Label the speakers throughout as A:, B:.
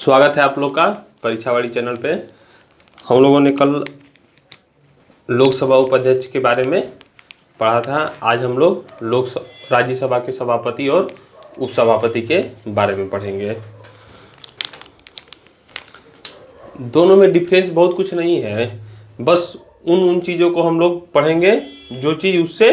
A: स्वागत है आप लोग का परीक्षावाड़ी चैनल पे। हम लोगों ने कल लोकसभा उपाध्यक्ष के बारे में पढ़ा था। आज हम लोग राज्यसभा के सभापति और उपसभापति के बारे में पढ़ेंगे। दोनों में डिफरेंस बहुत कुछ नहीं है, बस उन चीज़ों को हम लोग पढ़ेंगे जो चीज़ उससे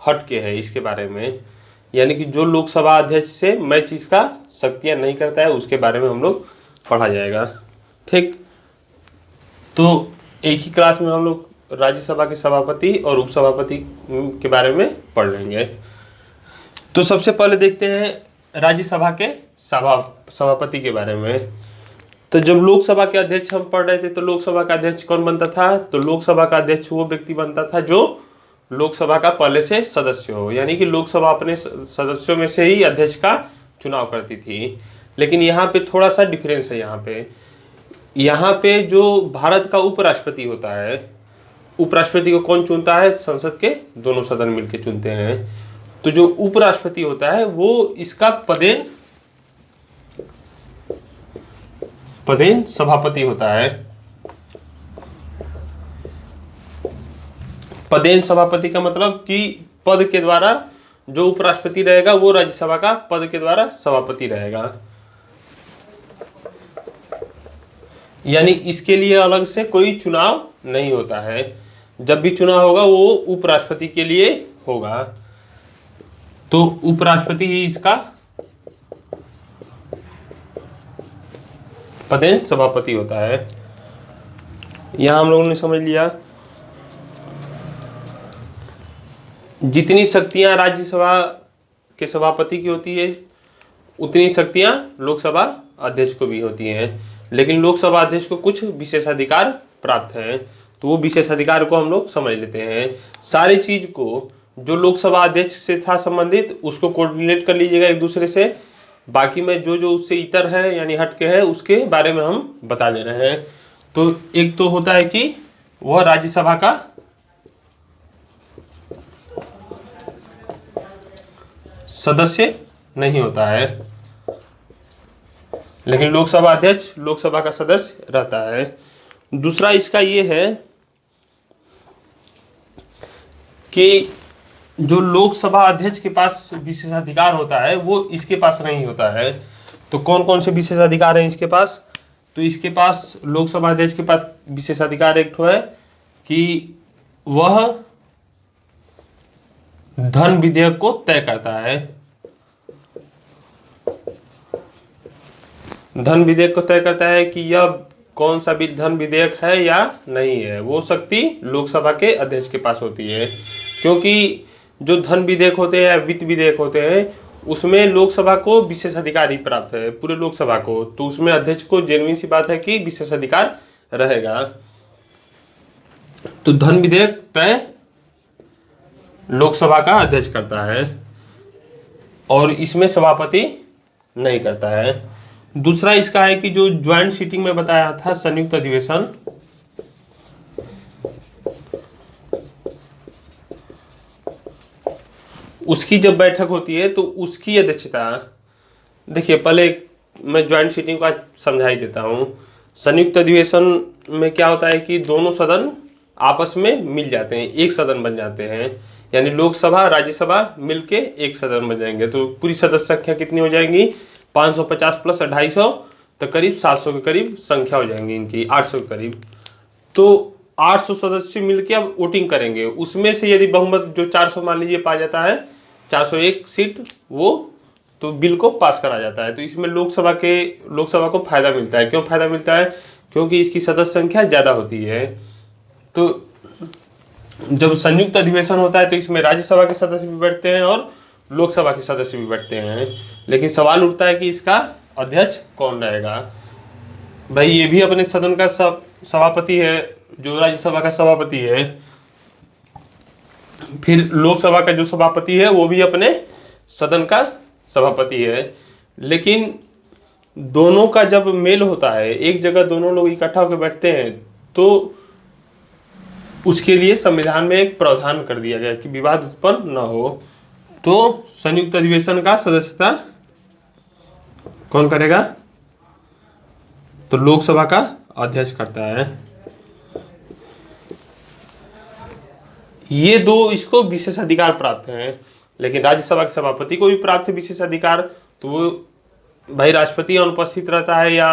A: हट के है इसके बारे में, यानी कि जो लोकसभा अध्यक्ष से मैच इसका शक्तियाँ नहीं करता है उसके बारे में हम लोग पढ़ा जाएगा। ठीक, तो एक ही क्लास में हम लोग राज्यसभा के सभापति और उपसभापति के बारे में पढ़ लेंगे। तो सबसे पहले देखते हैं राज्यसभा के सभापति के बारे में। तो जब लोकसभा के अध्यक्ष हम पढ़ रहे थे तो लोकसभा का अध्यक्ष कौन बनता था? तो लोकसभा का अध्यक्ष वो व्यक्ति बनता था जो लोकसभा का पहले से सदस्य हो, यानी कि लोकसभा अपने सदस्यों में से ही अध्यक्ष का चुनाव करती थी। लेकिन यहाँ पे थोड़ा सा डिफरेंस है। यहाँ पे जो भारत का उपराष्ट्रपति होता है, उपराष्ट्रपति को कौन चुनता है? संसद के दोनों सदन मिलकर चुनते हैं। तो जो उपराष्ट्रपति होता है वो इसका पदेन सभापति होता है। पदेन सभापति का मतलब कि पद के द्वारा जो उपराष्ट्रपति रहेगा वो राज्यसभा का पद के द्वारा सभापति रहेगा, यानी इसके लिए अलग से कोई चुनाव नहीं होता है। जब भी चुनाव होगा वो उपराष्ट्रपति के लिए होगा। तो उपराष्ट्रपति ही इसका पदेन सभापति होता है। यहां हम लोगों ने समझ लिया जितनी शक्तियां राज्यसभा के सभापति की होती है उतनी शक्तियां लोकसभा अध्यक्ष को भी होती हैं। लेकिन लोकसभा अध्यक्ष को कुछ विशेषाधिकार प्राप्त हैं, तो वो विशेषाधिकार को हम लोग समझ लेते हैं। सारी चीज को जो लोकसभा अध्यक्ष से था संबंधित उसको कोऑर्डिनेट कर लीजिएगा एक दूसरे से। बाकी में जो जो उससे इतर है यानी हट के है उसके बारे में हम बता दे रहे हैं। तो एक तो होता है कि वह राज्यसभा का सदस्य नहीं होता है, लेकिन लोकसभा अध्यक्ष लोकसभा का सदस्य रहता है। दूसरा इसका ये है कि जो लोकसभा अध्यक्ष के पास विशेषाधिकार होता है वो इसके पास नहीं होता है। तो कौन कौन से विशेषाधिकार हैं इसके पास? तो इसके पास लोकसभा अध्यक्ष के पास विशेषाधिकार एक तो है कि वह धन विधेयक को तय करता है। धन विधेयक को तय करता है कि यह कौन सा भी धन विधेयक है या नहीं है, वो शक्ति लोकसभा के अध्यक्ष के पास होती है। क्योंकि जो धन विधेयक होते हैं या वित्त विधेयक होते हैं उसमें लोकसभा को विशेषाधिकार ही प्राप्त है, पूरे लोकसभा को। तो उसमें अध्यक्ष को जेन्युइन सी बात है कि विशेषाधिकार रहेगा। तो धन विधेयक तय लोकसभा का अध्यक्ष करता है और इसमें सभापति नहीं करता है। दूसरा इसका है कि जो ज्वाइंट सीटिंग में बताया था संयुक्त अधिवेशन, उसकी जब बैठक होती है तो उसकी अध्यक्षता, देखिए पहले मैं ज्वाइंट सीटिंग को समझा ही देता हूं। संयुक्त अधिवेशन में क्या होता है कि दोनों सदन आपस में मिल जाते हैं, एक सदन बन जाते हैं, यानी लोकसभा राज्यसभा मिलके एक सदन बन जाएंगे। तो पूरी सदस्य संख्या कितनी हो जाएंगी? 550 प्लस 250, तो करीब 700 के करीब संख्या हो जाएंगी इनकी, 800 के करीब। तो 800 सदस्य मिलके अब वोटिंग करेंगे। उसमें से यदि बहुमत जो 400 मान लीजिए पा जाता है, 401 सीट, वो तो बिल को पास करा जाता है। तो इसमें लोकसभा को फायदा मिलता है। क्यों फायदा मिलता है? क्योंकि इसकी सदस्य संख्या ज़्यादा होती है। तो जब संयुक्त अधिवेशन होता है तो इसमें राज्यसभा के सदस्य भी बैठते हैं और लोकसभा के सदस्य भी बैठते हैं। लेकिन सवाल उठता है कि इसका अध्यक्ष कौन रहेगा? भाई ये भी अपने सदन का सभापति है जो राज्यसभा का सभापति है, फिर लोकसभा का जो सभापति है वो भी अपने सदन का सभापति है। लेकिन दोनों का जब मेल होता है, एक जगह दोनों लोग इकट्ठा होकर बैठते हैं, तो उसके लिए संविधान में एक प्रावधान कर दिया गया कि विवाद उत्पन्न न हो। तो संयुक्त अधिवेशन का सदस्यता कौन करेगा? तो लोकसभा का अध्यक्ष करता है। ये दो इसको विशेष अधिकार प्राप्त हैं, लेकिन राज्यसभा के सभापति को भी प्राप्त है विशेष अधिकार। तो वो भाई राष्ट्रपति अनुपस्थित रहता है या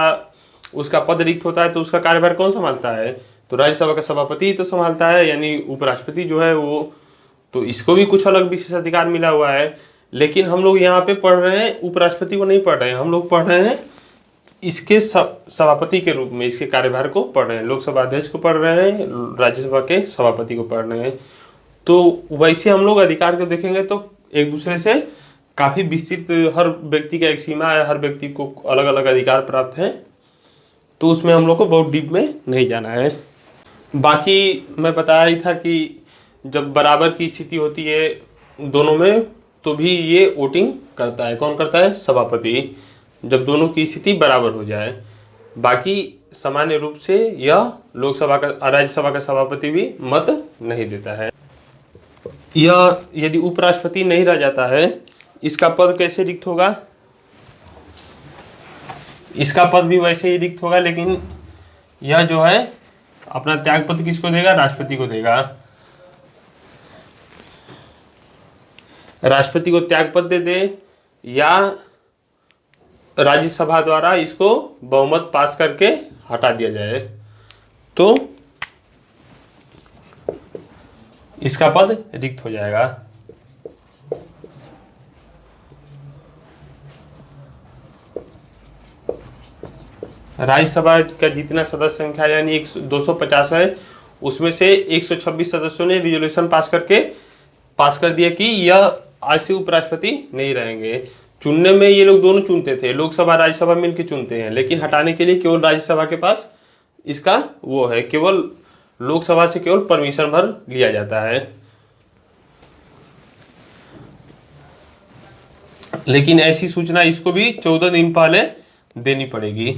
A: उसका पद रिक्त होता है तो उसका कार्यभार कौन संभालता है? तो राज्यसभा का सभापति ही तो संभालता है, यानी उपराष्ट्रपति जो है वो। तो इसको भी कुछ अलग विशेष अधिकार मिला हुआ है। लेकिन हम लोग यहाँ पे पढ़ रहे हैं, उपराष्ट्रपति को नहीं पढ़ रहे हैं, हम लोग पढ़ रहे हैं इसके सभापति के रूप में, इसके कार्यभार को पढ़ रहे हैं। लोकसभा अध्यक्ष को पढ़ रहे हैं, राज्यसभा के सभापति को पढ़ रहे हैं। तो वैसे हम लोग अधिकार को देखेंगे तो एक दूसरे से काफ़ी विस्तृत, हर व्यक्ति का एक सीमा है, हर व्यक्ति को अलग अलग अधिकार प्राप्त हैं। तो उसमें हम लोग को बहुत डीप में नहीं जाना है। बाकी मैं बताया ही था कि जब बराबर की स्थिति होती है दोनों में तो भी ये वोटिंग करता है। कौन करता है? सभापति, जब दोनों की स्थिति बराबर हो जाए। बाकी सामान्य रूप से यह लोकसभा का, राज्यसभा का सभापति भी मत नहीं देता है। यह यदि उपराष्ट्रपति नहीं रह जाता है, इसका पद कैसे रिक्त होगा? इसका पद भी वैसे ही रिक्त होगा, लेकिन यह जो है अपना त्याग पत्र किसको देगा? राष्ट्रपति को देगा। राष्ट्रपति को त्याग पत्र दे दे या राज्यसभा द्वारा इसको बहुमत पास करके हटा दिया जाए तो इसका पद रिक्त हो जाएगा। राज्यसभा का जितना सदस्य संख्या यानी 250 है, उसमें से 126 सदस्यों ने रिजोल्यूशन पास कर दिया कि यह आज से उपराष्ट्रपति नहीं रहेंगे। चुनने में ये लोग दोनों चुनते थे, लोकसभा राज्यसभा मिलकर चुनते हैं, लेकिन हटाने के लिए केवल राज्यसभा के पास इसका वो है, केवल लोकसभा से केवल परमिशन भर लिया जाता है। लेकिन ऐसी सूचना इसको भी 14 दिन पहले देनी पड़ेगी।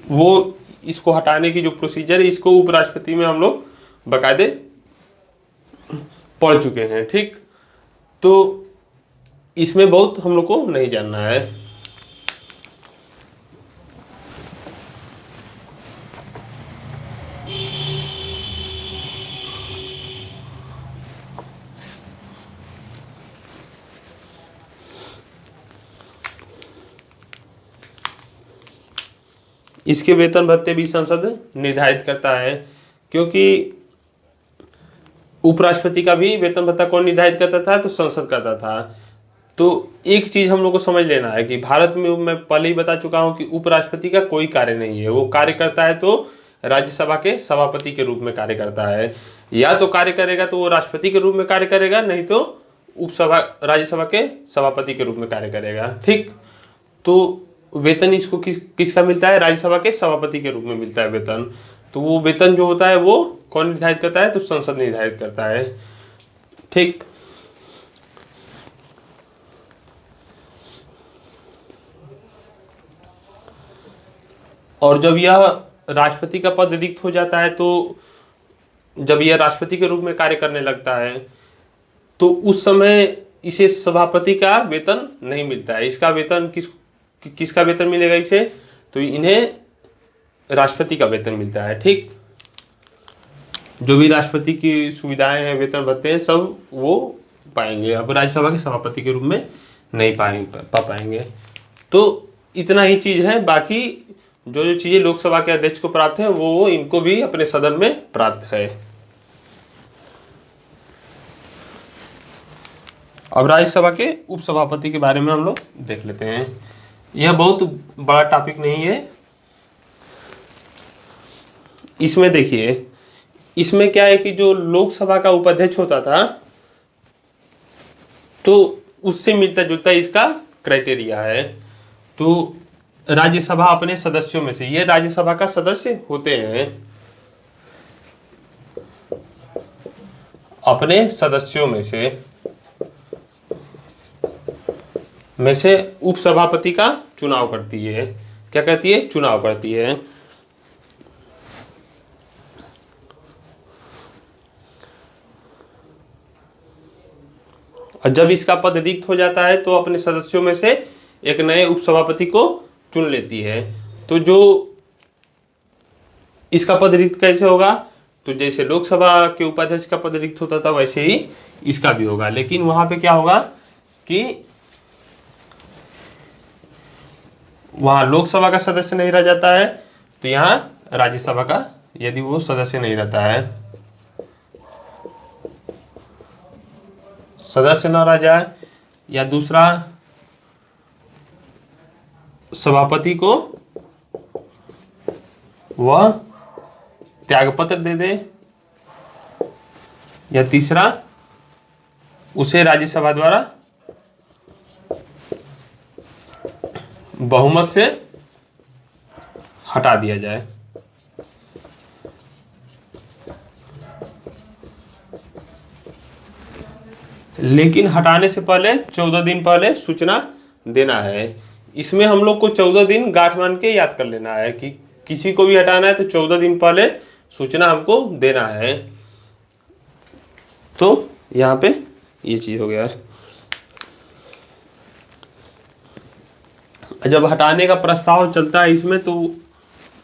A: वो इसको हटाने की जो प्रोसीजर है, इसको उपराष्ट्रपति में हम लोग बाकायदे पढ़ चुके हैं। ठीक, तो इसमें बहुत हम लोग को नहीं जानना है। इसके वेतन भत्ते भी संसद निर्धारित करता है, क्योंकि उपराष्ट्रपति का भी वेतन भत्ता कौन निर्धारित करता था? तो संसद करता था। तो एक चीज हम लोग को समझ लेना है कि भारत में, मैं पहले ही बता चुका हूं कि उपराष्ट्रपति का कोई कार्य नहीं है। वो कार्य करता है तो राज्यसभा के सभापति के रूप में कार्य करता है, या तो कार्य करेगा तो वो राष्ट्रपति के रूप में कार्य करेगा, नहीं तो राज्यसभा के सभापति के रूप में कार्य करेगा। ठीक, तो वेतन इसको किसका मिलता है? राज्यसभा के सभापति के रूप में मिलता है वेतन। तो वो वेतन जो होता है वो कौन निर्धारित करता है? तो संसद निर्धारित करता है। ठीक, और जब यह राष्ट्रपति का पद रिक्त हो जाता है, तो जब यह राष्ट्रपति के रूप में कार्य करने लगता है तो उस समय इसे सभापति का वेतन नहीं मिलता है। इसका वेतन किसका वेतन मिलेगा इसे? तो इन्हें राष्ट्रपति का वेतन मिलता है। ठीक, जो भी राष्ट्रपति की सुविधाएं हैं, वेतन भत्ते हैं, सब वो पाएंगे। अब राज्यसभा के सभापति के रूप में नहीं पा पाएंगे। तो इतना ही चीज है। बाकी जो चीजें लोकसभा के अध्यक्ष को प्राप्त है वो इनको भी अपने सदन में प्राप्त है। अब राज्यसभा के उपसभापति के बारे में हम लोग देख लेते हैं। यह बहुत बड़ा टॉपिक नहीं है। इसमें देखिए, इसमें क्या है कि जो लोकसभा का उपाध्यक्ष होता था तो उससे मिलता जुलता इसका क्राइटेरिया है। तो राज्यसभा अपने सदस्यों में से, ये राज्यसभा का सदस्य होते हैं, अपने सदस्यों में से उपसभापति का चुनाव करती है। क्या करती है? चुनाव करती है। और जब इसका पद रिक्त हो जाता है तो अपने सदस्यों में से एक नए उपसभापति को चुन लेती है। तो जो इसका पद रिक्त कैसे होगा, तो जैसे लोकसभा के उपाध्यक्ष का पद रिक्त होता था वैसे ही इसका भी होगा, लेकिन वहां पे क्या होगा कि वहां लोकसभा का सदस्य नहीं रह जाता है, तो यहाँ राज्यसभा का यदि वो सदस्य नहीं रहता है, सदस्य न रह जाए, या दूसरा सभापति को वह त्यागपत्र दे दे, या तीसरा उसे राज्यसभा द्वारा बहुमत से हटा दिया जाए। लेकिन हटाने से पहले 14 दिन पहले सूचना देना है। इसमें हम लोग को 14 दिन गांठ मान के याद कर लेना है कि किसी को भी हटाना है तो 14 दिन पहले सूचना हमको देना है। तो यहाँ पे ये चीज हो गया है। जब हटाने का प्रस्ताव चलता है इसमें, तो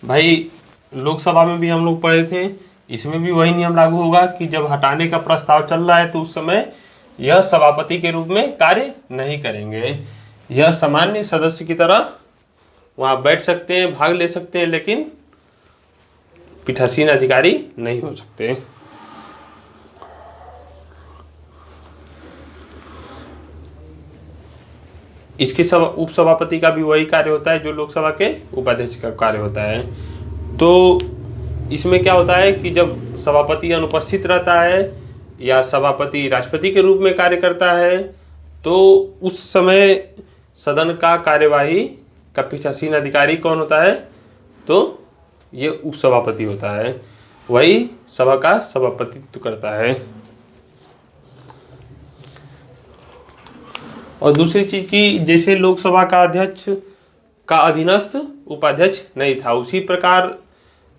A: भाई लोकसभा में भी हम लोग पढ़े थे, इसमें भी वही नियम लागू होगा कि जब हटाने का प्रस्ताव चल रहा है तो उस समय यह सभापति के रूप में कार्य नहीं करेंगे। यह सामान्य सदस्य की तरह वहाँ बैठ सकते हैं, भाग ले सकते हैं, लेकिन पीठासीन अधिकारी नहीं हो सकते। इसके उपसभापति का भी वही कार्य होता है जो लोकसभा के उपाध्यक्ष का कार्य होता है। तो इसमें क्या होता है कि जब सभापति अनुपस्थित रहता है या सभापति राष्ट्रपति के रूप में कार्य करता है, तो उस समय सदन का कार्यवाही का पीठासीन अधिकारी कौन होता है, तो ये उपसभापति होता है, वही सभा का सभापतित्व करता है। और दूसरी चीज की, जैसे लोकसभा का अध्यक्ष का अधीनस्थ उपाध्यक्ष नहीं था, उसी प्रकार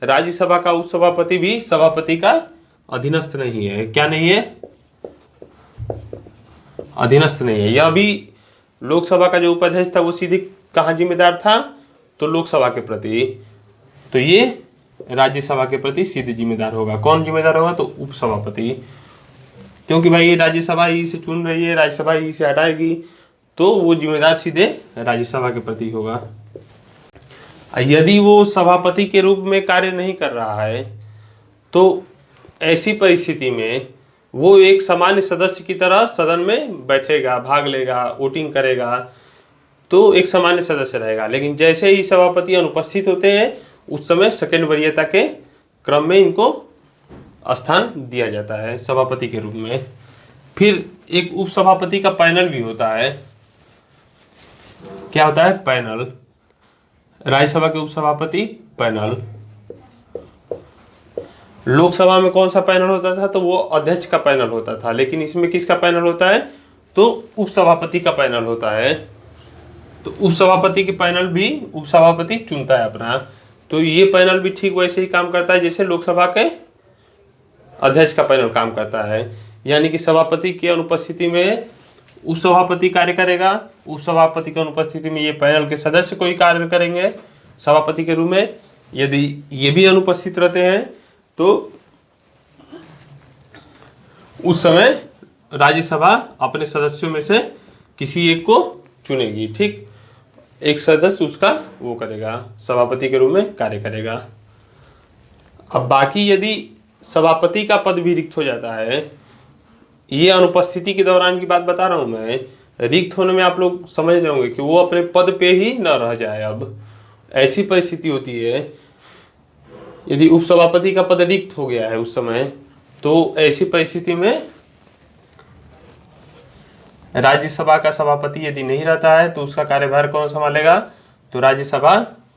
A: राज्यसभा का उपसभापति भी सभापति का अधीनस्थ नहीं है। क्या नहीं है? अधीनस्थ नहीं है। यह भी लोकसभा का जो उपाध्यक्ष था वो सीधे कहाँ जिम्मेदार था, तो लोकसभा के प्रति। तो ये राज्यसभा के प्रति सीधे जिम्मेदार होगा। कौन जिम्मेदार होगा? तो उपसभापति, क्योंकि भाई ये राज्यसभा ही से चुन रही है, राज्यसभा ही से हटाएगी, तो वो जिम्मेदार सीधे राज्यसभा के प्रति होगा। यदि वो सभापति के रूप में कार्य नहीं कर रहा है, तो ऐसी परिस्थिति में वो एक सामान्य सदस्य की तरह सदन में बैठेगा, भाग लेगा, वोटिंग करेगा, तो एक सामान्य सदस्य रहेगा। लेकिन जैसे ही सभापति अनुपस्थित होते हैं, उस समय सेकंड वरीयता के क्रम में इनको स्थान दिया जाता है सभापति के रूप में। फिर एक उपसभापति का पैनल भी होता है। क्या होता है? पैनल। राज्यसभा के उपसभापति पैनल। लोकसभा में कौन सा पैनल होता था? तो वो अध्यक्ष का पैनल होता था। लेकिन इसमें किसका पैनल होता है? तो उपसभापति का पैनल होता है। तो उपसभापति के पैनल भी उपसभापति चुनता है अपना। तो ये पैनल भी ठीक वैसे ही काम करता है जैसे लोकसभा के अध्यक्ष का पैनल काम करता है। यानी कि सभापति की अनुपस्थिति में उपसभापति कार्य करेगा, उपसभापति की अनुपस्थिति में ये पैनल के सदस्य कोई कार्य करेंगे सभापति के रूप में। यदि ये भी अनुपस्थित रहते हैं तो उस समय राज्यसभा अपने सदस्यों में से किसी एक को चुनेगी। ठीक, एक सदस्य उसका वो करेगा, सभापति के रूप में कार्य करेगा। अब बाकी यदि सभापति का पद भी रिक्त हो जाता है, ये अनुपस्थिति के दौरान की बात बता रहा हूं मैं, रिक्त होने में आप लोग समझ रहे होंगे कि वो अपने पद पे ही न रह जाए। अब ऐसी परिस्थिति होती है यदि उपसभापति का पद रिक्त हो गया है उस समय, तो ऐसी परिस्थिति में राज्यसभा का सभापति यदि नहीं रहता है तो उसका कार्यभार कौन संभालेगा? तो राज्यसभा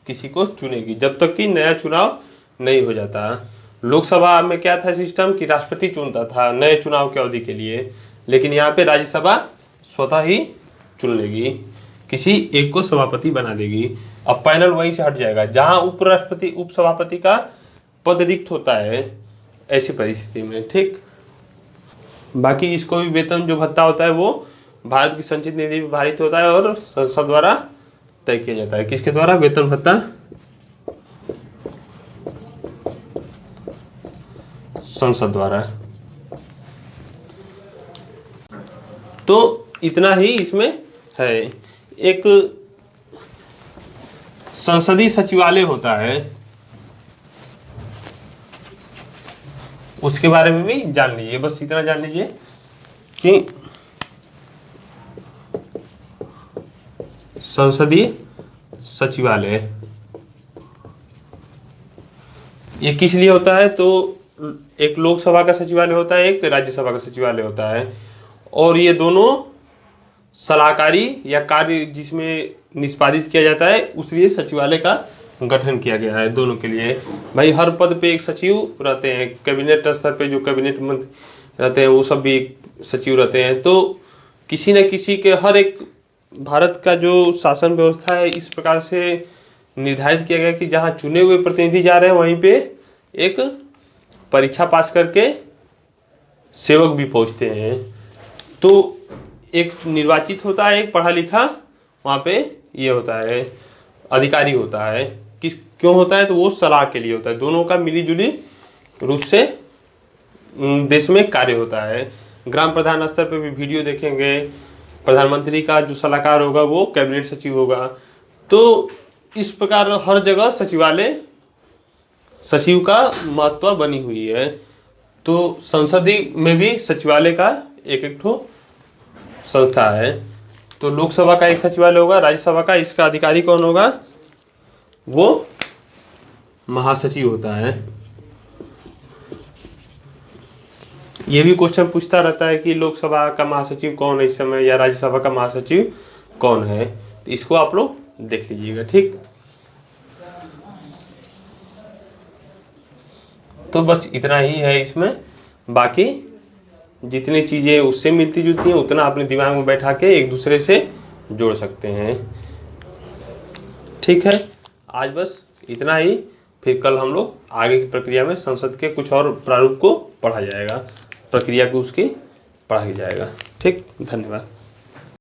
A: किसी को चुनेगी जब तक कि नया चुनाव नहीं हो जाता। लोकसभा में क्या था सिस्टम कि राष्ट्रपति चुनता था नए चुनाव की अवधि के लिए, लेकिन यहाँ पे राज्यसभा स्वतः ही चुन लेगी, किसी एक को सभापति बना देगी। अब पैनल वहीं से हट जाएगा जहां उपराष्ट्रपति उपसभापति का पद रिक्त होता है ऐसी परिस्थिति में। ठीक, बाकी इसको भी वेतन जो भत्ता होता है वो भारत की संचित निधि में भारित होता है और संसद द्वारा तय किया जाता है। किसके द्वारा? वेतन भत्ता संसद द्वारा। तो इतना ही इसमें है। एक संसदीय सचिवालय होता है, उसके बारे में भी जान लीजिए। बस इतना जान लीजिए कि संसदीय सचिवालय ये किस लिए होता है, तो एक लोकसभा का सचिवालय होता है, एक राज्यसभा का सचिवालय होता है, और ये दोनों सलाहकारी या कार्य जिसमें निष्पादित किया जाता है, उसलिए सचिवालय का गठन किया गया है दोनों के लिए। भाई हर पद पे एक सचिव रहते हैं, कैबिनेट स्तर पे जो कैबिनेट मंत्री रहते हैं वो सब भी सचिव रहते हैं। तो किसी न किसी के हर एक भारत का जो शासन व्यवस्था है इस प्रकार से निर्धारित किया गया कि जहाँ चुने हुए प्रतिनिधि जा रहे हैं वहीं पे एक परीक्षा पास करके सेवक भी पहुँचते हैं। तो एक निर्वाचित होता है, एक पढ़ा लिखा वहाँ पे ये होता है, अधिकारी होता है। क्यों होता है, तो वो सलाह के लिए होता है। दोनों का मिलीजुली रूप से देश में कार्य होता है। ग्राम प्रधान स्तर पे भी वीडियो देखेंगे, प्रधानमंत्री का जो सलाहकार होगा वो कैबिनेट सचिव होगा। तो इस प्रकार हर जगह सचिव का महत्व बनी हुई है। तो संसदीय में भी सचिवालय का एक ठो संस्था है। तो लोकसभा का एक सचिवालय होगा, राज्यसभा का, इसका अधिकारी कौन होगा, वो महासचिव होता है। ये भी क्वेश्चन पूछता रहता है कि लोकसभा का महासचिव कौन है इस समय, या राज्यसभा का महासचिव कौन है। तो इसको आप लोग देख लीजिएगा, ठीक। तो बस इतना ही है इसमें, बाकी जितनी चीज़ें उससे मिलती जुलती हैं उतना अपने दिमाग में बैठा के एक दूसरे से जोड़ सकते हैं, ठीक है। आज बस इतना ही, फिर कल हम लोग आगे की प्रक्रिया में संसद के कुछ और प्रारूप को पढ़ा जाएगा, प्रक्रिया को उसकी पढ़ा जाएगा, ठीक। धन्यवाद।